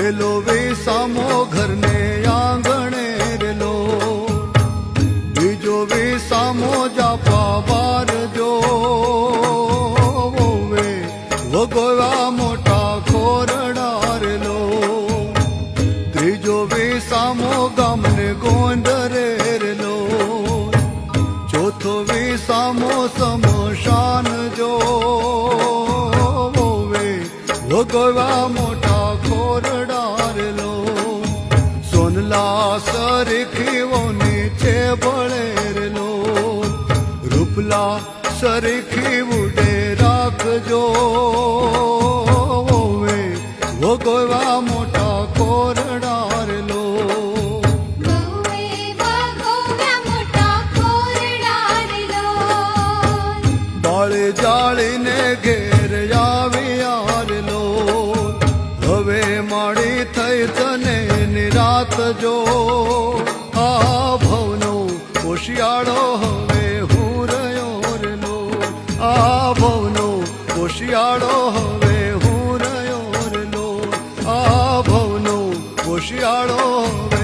રેલો વેસામો ઘરને આંગણે રેલો, બીજો વેસામો જાપા બાર જો વે વગોવા મોટા ખોરડા રેલો, ત્રીજો વેસામો ગામને ગોંડરે રેલો, ચોથો વેસામો સમશાન જો વે વગોવા મોટા ખોરડા રેલો, સોનલા સરખીઓ નીચે બળે રેલો, રૂપલા સરખી ઉડે રાખજો વે વગોવા મોટા ખોરડા રેલો, બાળે જાળીને ઘેર આવી આરેલો, હવે માડી થઈ તને નિરાત જો, આ ભવનો હોશિયાળો હવે હું રહ્યો રેલો, આ ભવનો હોશિયાળો હવે હું રહ્યો રેલો, આ ભવનો હોશિયાળો હવે